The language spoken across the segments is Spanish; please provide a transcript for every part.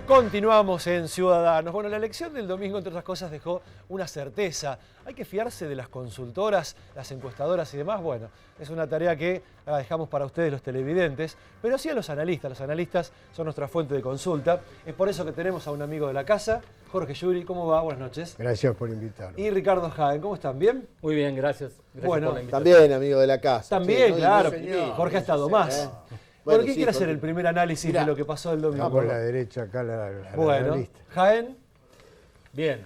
Continuamos en Ciudadanos. Bueno, la elección del domingo, entre otras cosas, dejó una certeza. Hay que fiarse de las consultoras, las encuestadoras y demás. Bueno, es una tarea que la dejamos para ustedes, los televidentes, pero sí a los analistas. Los analistas son nuestra fuente de consulta. Es por eso que tenemos a un amigo de la casa, Jorge Yuri. ¿Cómo va? Buenas noches. Gracias por invitarme. Y Ricardo Jaén. ¿Cómo están? ¿Bien? Muy bien, gracias. Bueno, por la invitación. También amigo de la casa. También, Sí, claro. señor. Jorge ha estado más. Bueno, ¿quién quiere hacer el primer análisis de lo que pasó el domingo? Está por la derecha acá la Bueno, lista. Jaén. Bien.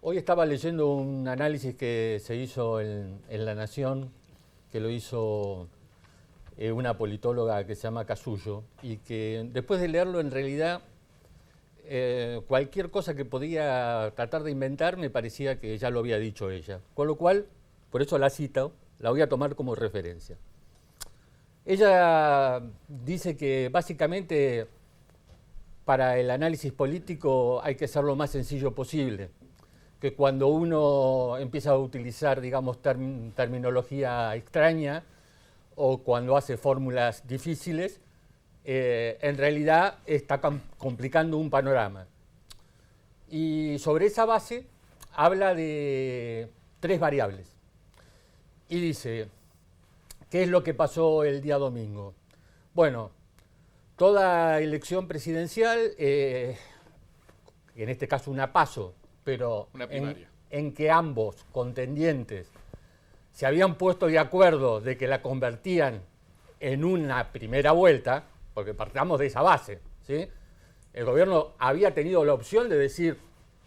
Hoy estaba leyendo un análisis que se hizo en La Nación, que lo hizo una politóloga que se llama Casullo, y que después de leerlo, en realidad, cualquier cosa que podía tratar de inventar me parecía que ya lo había dicho ella. Con lo cual, por eso la cito, la voy a tomar como referencia. Ella dice que básicamente para el análisis político hay que ser lo más sencillo posible, que cuando uno empieza a utilizar, digamos, terminología extraña o cuando hace fórmulas difíciles, en realidad está complicando un panorama. Y sobre esa base habla de 3 variables y dice: ¿qué es lo que pasó el día domingo? Bueno, toda elección presidencial, en este caso una PASO, pero en que ambos contendientes se habían puesto de acuerdo de que la convertían en una primera vuelta, porque partamos de esa base, ¿sí? El gobierno había tenido la opción de decir,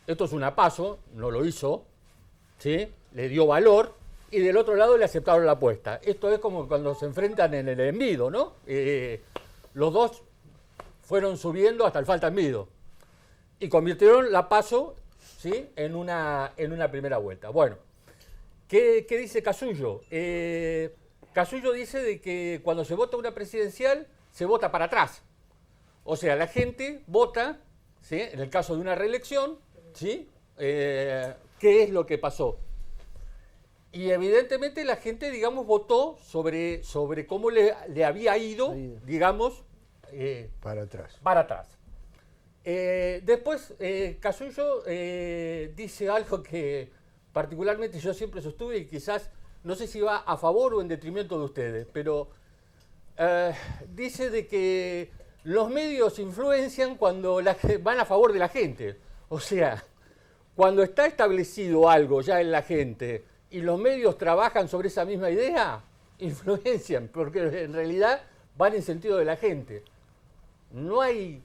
esto es una PASO, no lo hizo, ¿sí? Le dio valor, y del otro lado le aceptaron la apuesta. Esto es como cuando se enfrentan en el envido, ¿no? Los dos fueron subiendo hasta el falta envido y convirtieron la PASO, ¿sí?, en una primera vuelta. Bueno, ¿qué dice Casullo? Casullo dice de que cuando se vota una presidencial, se vota para atrás. O sea, la gente vota, ¿sí?, en el caso de una reelección, ¿sí?, ¿qué es lo que pasó? Y evidentemente la gente, digamos, votó sobre cómo le había ido, digamos, Para atrás. para atrás. Después, Casullo dice algo que particularmente yo siempre sostuve y quizás, no sé si va a favor o en detrimento de ustedes, pero dice de que los medios influencian cuando van a favor de la gente. O sea, cuando está establecido algo ya en la gente y los medios trabajan sobre esa misma idea, influencian, porque en realidad van en sentido de la gente. No hay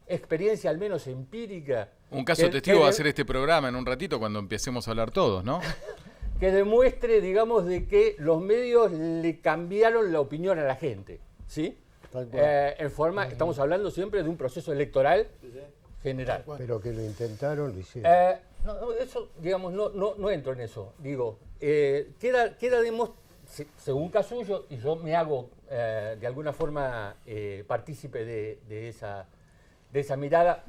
experiencia, al menos empírica. Un caso testigo va a ser este programa en un ratito cuando empecemos a hablar todos, ¿no? Que demuestre, digamos, de que los medios le cambiaron la opinión a la gente, ¿sí? En forma, estamos hablando siempre de un proceso electoral general. Pero que lo intentaron, lo hicieron. No, eso, digamos, no entro en eso. Digo, queda según Casullo, y yo me hago de alguna forma partícipe de esa mirada.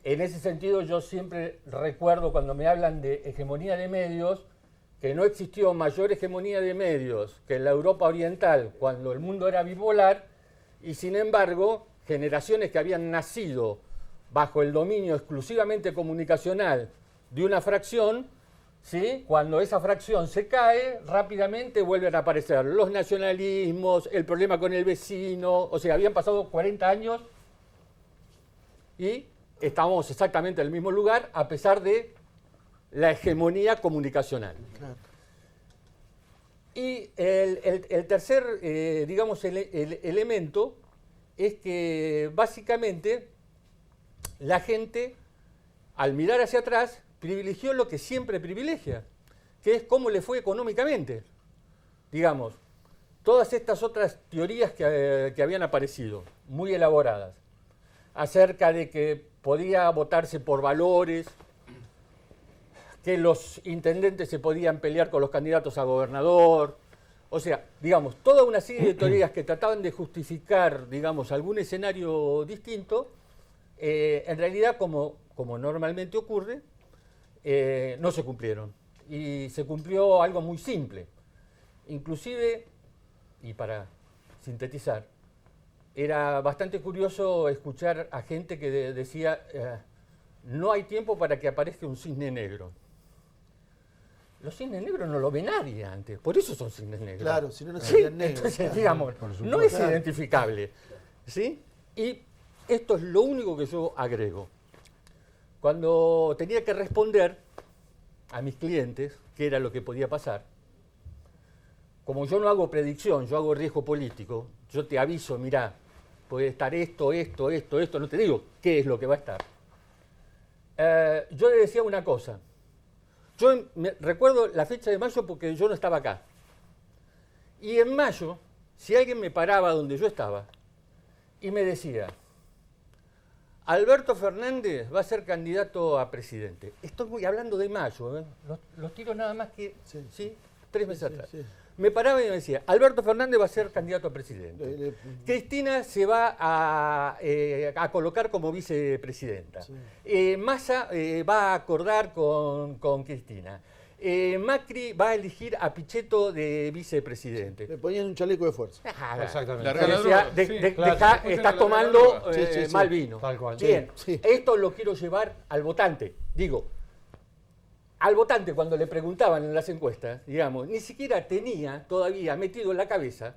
En ese sentido, yo siempre recuerdo cuando me hablan de hegemonía de medios, que no existió mayor hegemonía de medios que en la Europa Oriental, cuando el mundo era bipolar, y sin embargo, generaciones que habían nacido bajo el dominio exclusivamente comunicacional de una fracción, ¿sí?, cuando esa fracción se cae, rápidamente vuelven a aparecer los nacionalismos, el problema con el vecino. O sea, habían pasado 40 años y estábamos exactamente en el mismo lugar a pesar de la hegemonía comunicacional. Claro. Y el tercer, digamos, el elemento es que básicamente la gente, al mirar hacia atrás, privilegió lo que siempre privilegia, que es cómo le fue económicamente. Digamos, todas estas otras teorías que habían aparecido, muy elaboradas, acerca de que podía votarse por valores, que los intendentes se podían pelear con los candidatos a gobernador. O sea, digamos, toda una serie de teorías que trataban de justificar, digamos, algún escenario distinto, en realidad, como normalmente ocurre, no se cumplieron. Y se cumplió algo muy simple. Inclusive, y para sintetizar, era bastante curioso escuchar a gente que decía, no hay tiempo para que aparezca un cisne negro. Los cisnes negros no lo ve nadie antes, por eso son cisnes negros. Claro, si no, no serían negros. Entonces, digamos, no es identificable. ¿Sí? Y esto es lo único que yo agrego. Cuando tenía que responder a mis clientes qué era lo que podía pasar, como yo no hago predicción, yo hago riesgo político, yo te aviso, mirá, puede estar esto, no te digo qué es lo que va a estar. Yo le decía una cosa. Yo recuerdo la fecha de mayo porque yo no estaba acá. Y en mayo, si alguien me paraba donde yo estaba y me decía, Alberto Fernández va a ser candidato a presidente. Estoy hablando de mayo, los tiro nada más que 3 meses atrás. Sí. Me paraba y me decía, Alberto Fernández va a ser candidato a presidente. Cristina se va a colocar como vicepresidenta. Sí. Massa va a acordar con Cristina. Macri va a elegir a Pichetto de vicepresidente. Le ponían un chaleco de fuerza. Exactamente. Estás tomando mal vino. Tal cual. Bien, esto lo quiero llevar al votante. Digo, al votante cuando le preguntaban en las encuestas, digamos, ni siquiera tenía todavía metido en la cabeza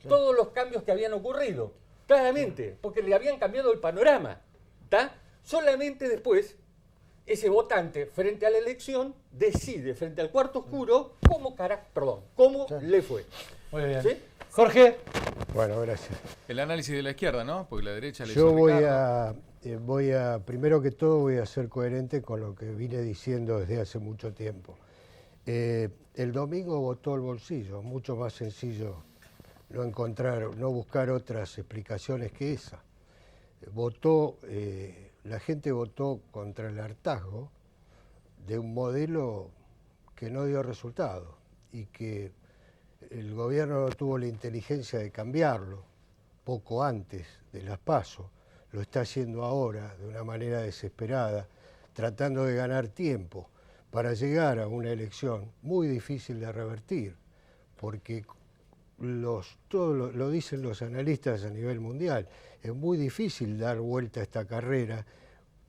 todos los cambios que habían ocurrido. Claramente, porque le habían cambiado el panorama. ¿Tá? Solamente después, ese votante, frente a la elección, decide, frente al cuarto oscuro, cómo le fue. Muy bien. ¿Sí? Jorge. Bueno, gracias. El análisis de la izquierda, ¿no? Porque la derecha le Yo hizo voy a, primero que todo, voy a ser coherente con lo que vine diciendo desde hace mucho tiempo. El domingo votó el bolsillo, mucho más sencillo no buscar otras explicaciones que esa. La gente votó contra el hartazgo de un modelo que no dio resultado y que el gobierno no tuvo la inteligencia de cambiarlo poco antes de las PASO, lo está haciendo ahora de una manera desesperada, tratando de ganar tiempo para llegar a una elección muy difícil de revertir, porque lo dicen los analistas a nivel mundial, es muy difícil dar vuelta a esta carrera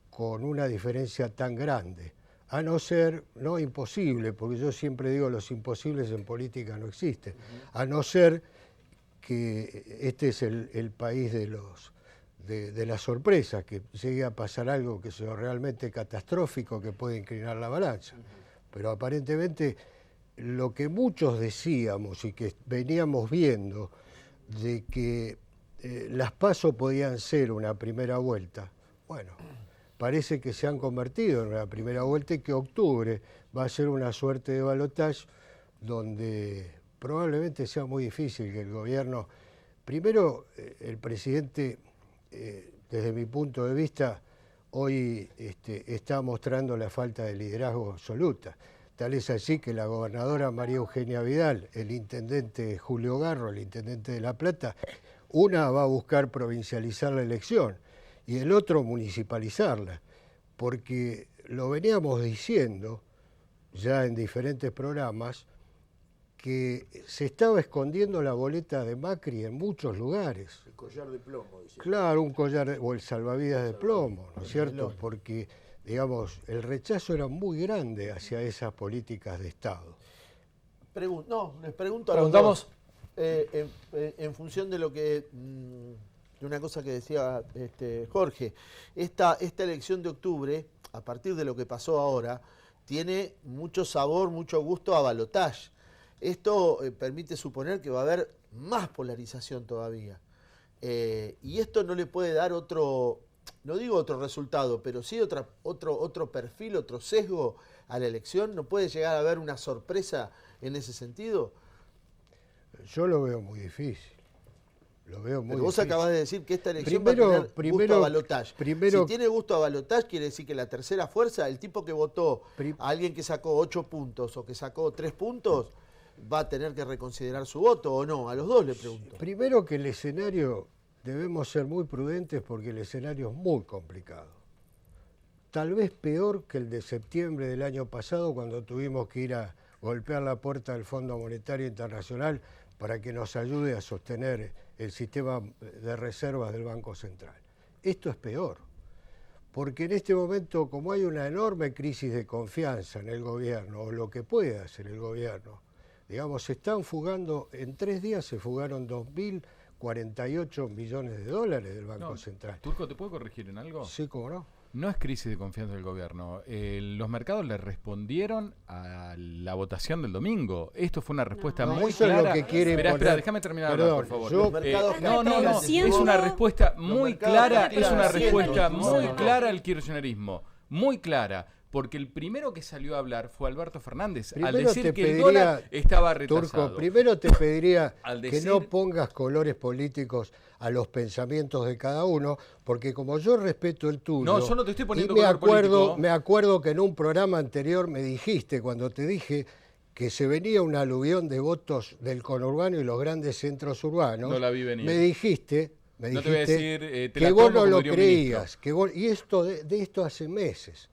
con una diferencia tan grande, a no ser, no imposible, porque yo siempre digo los imposibles en política no existen, a no ser que este es el país de las sorpresas, que llegue a pasar algo que sea realmente catastrófico que puede inclinar la balanza. Pero aparentemente lo que muchos decíamos y que veníamos viendo de que las PASO podían ser una primera vuelta, bueno, parece que se han convertido en una primera vuelta y que octubre va a ser una suerte de balotaje donde probablemente sea muy difícil que el gobierno, primero el presidente, desde mi punto de vista, hoy está mostrando la falta de liderazgo absoluta. Tal es así que la gobernadora María Eugenia Vidal, el intendente Julio Garro, el intendente de La Plata, una va a buscar provincializar la elección y el otro municipalizarla, porque lo veníamos diciendo ya en diferentes programas que se estaba escondiendo la boleta de Macri en muchos lugares. El collar de plomo, dice. Claro, un collar o el salvavidas de plomo, ¿no es cierto? Porque, digamos, el rechazo era muy grande hacia esas políticas de Estado. Les pregunto a Preguntamos. En función de lo que de una cosa que decía Jorge, esta elección de octubre, a partir de lo que pasó ahora, tiene mucho sabor, mucho gusto a balotaje. Esto permite suponer que va a haber más polarización todavía. Y esto no le puede dar otro, no digo otro resultado, pero sí otro perfil, otro sesgo a la elección. ¿No puede llegar a haber una sorpresa en ese sentido? Yo lo veo muy difícil. Lo veo muy Pero vos difícil. acabás de decir que esta elección va a tener gusto a balotaje. Si tiene gusto a balotaje, quiere decir que la tercera fuerza, el tipo que votó a alguien que sacó 8 puntos o que sacó 3 puntos, va a tener que reconsiderar su voto o no. A los dos le pregunto. Primero que el escenario, debemos ser muy prudentes porque el escenario es muy complicado. Tal vez peor que el de septiembre del año pasado, cuando tuvimos que ir a golpear la puerta del Fondo Monetario Internacional para que nos ayude a sostener el sistema de reservas del Banco Central. Esto es peor, porque en este momento, como hay una enorme crisis de confianza en el gobierno, o lo que puede hacer el gobierno, digamos, se están fugando, en 3 días se fugaron 2.048 millones de dólares del Banco Central. Turco, ¿te puedo corregir en algo? Sí, ¿cómo no? No es crisis de confianza del gobierno. Los mercados le respondieron a la votación del domingo. Esto fue una respuesta muy eso clara. es lo que quiere Espera, imponer. déjame terminar, Perdón, por favor. yo- No, es una respuesta muy clara, es una respuesta muy clara al kirchnerismo. Muy clara. Porque el primero que salió a hablar fue Alberto Fernández, al Primero decir te que el pediría, dólar estaba retrasado. Turco, primero te pediría Al que decir- no pongas colores políticos a los pensamientos de cada uno, porque como yo respeto el tuyo... No, yo no te estoy poniendo y color político. me acuerdo que en un programa anterior me dijiste, cuando te dije que se venía un aluvión de votos del conurbano y los grandes centros urbanos, No la vi venir. me dijiste... No te voy a decir, te que la vos tomo, no como lo diría un ministro. creías, que vos, y esto de esto hace meses.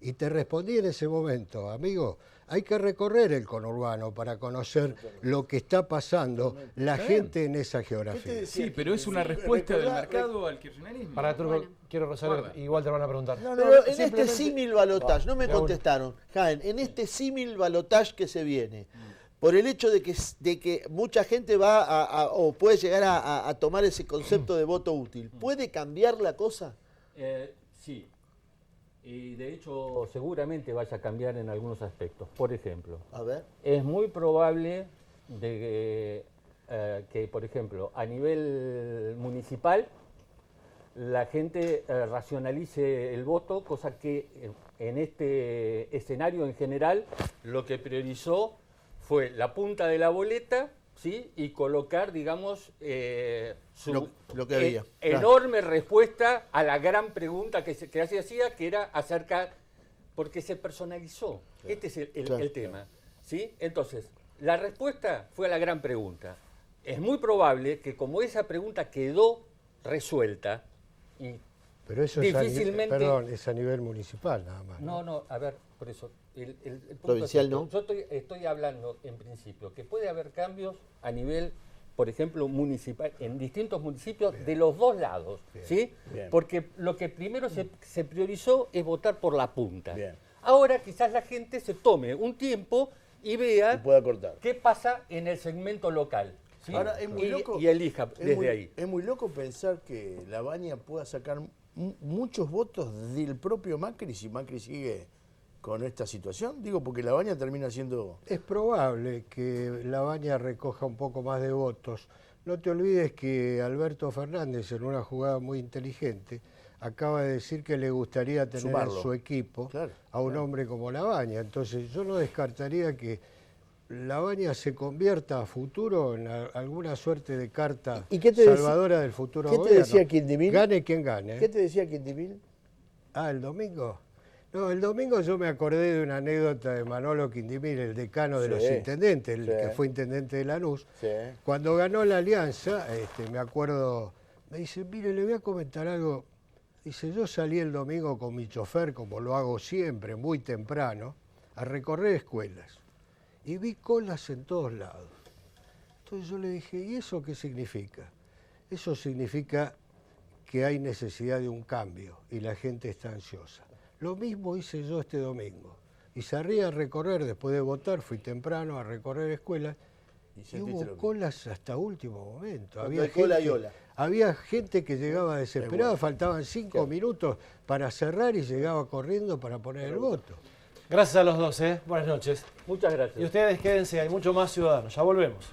Y te respondí en ese momento, amigo, hay que recorrer el conurbano para conocer lo que está pasando la gente en esa geografía. Sí, pero es una respuesta del mercado al kirchnerismo. Para Turco, quiero Rosario, Guarda. igual te van a preguntar. Pero en este simplemente- símil balotaje, no me de una. contestaron, Jaén, en este símil balotaje que se viene, por el hecho de que mucha gente va o puede llegar a tomar ese concepto de voto útil, ¿puede cambiar la cosa? Sí. Y de hecho seguramente vaya a cambiar en algunos aspectos. Por ejemplo, A ver. es muy probable que, por ejemplo, a nivel municipal, la gente racionalice el voto, cosa que en este escenario en general lo que priorizó fue la punta de la boleta, ¿sí? Y colocar, digamos, Lo que había. enorme respuesta a la gran pregunta que se hacía, que era acerca, porque se personalizó. Este es el tema, ¿sí? Entonces, la respuesta fue a la gran pregunta. Es muy probable que como esa pregunta quedó resuelta, y Pero eso difícilmente... es a nivel municipal nada más. No, a ver, por eso. El punto Provincial, es ¿no? esto. Yo estoy hablando, en principio, que puede haber cambios a nivel, por ejemplo, municipal, en distintos municipios de los dos lados, ¿sí? Bien. Porque lo que primero se priorizó es votar por la punta. Bien. Ahora quizás la gente se tome un tiempo y vea Y pueda cortar. qué pasa en el segmento local. ¿sí? Ahora, es muy loco. Y elija desde ahí. Es muy loco pensar que La Baña pueda sacar muchos votos del propio Macri si Macri sigue con esta situación. Digo, porque La Baña termina siendo... Es probable que La Baña recoja un poco más de votos. No te olvides que Alberto Fernández, en una jugada muy inteligente, acaba de decir que le gustaría tener Sumarlo. en su equipo Claro, a un hombre como La Baña. Entonces yo no descartaría que La Baña se convierta a futuro en alguna suerte de carta ¿Y qué te decía- salvadora del futuro qué te gobierno. decía Quindimil? Gane quien gane. ¿Qué te decía Quindimil? Ah, ¿el domingo? No, el domingo yo me acordé de una anécdota de Manolo Quindimil, el decano de Sí, los intendentes, el sí. que fue intendente de Lanús. Sí. Cuando ganó la alianza, me acuerdo, me dice, mire, le voy a comentar algo. Dice, yo salí el domingo con mi chofer, como lo hago siempre, muy temprano, a recorrer escuelas. Y vi colas en todos lados. Entonces yo le dije, ¿y eso qué significa? Eso significa que hay necesidad de un cambio y la gente está ansiosa. Lo mismo hice yo este domingo. Y salí a recorrer, después de votar, fui temprano a recorrer escuelas Y y sentiste lo hubo mismo. colas hasta último momento. Cuando hay cola y ola. Había gente que llegaba desesperada, bueno. faltaban 5 minutos para cerrar y llegaba corriendo para poner el voto. Gracias a los dos, ¿eh? Buenas noches. Muchas gracias. Y ustedes quédense, hay mucho más Ciudadanos. Ya volvemos.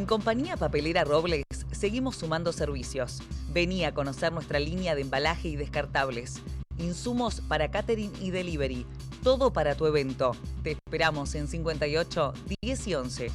En Compañía Papelera Robles seguimos sumando servicios. Vení a conocer nuestra línea de embalaje y descartables. Insumos para catering y delivery. Todo para tu evento. Te esperamos en 58 10 y 11.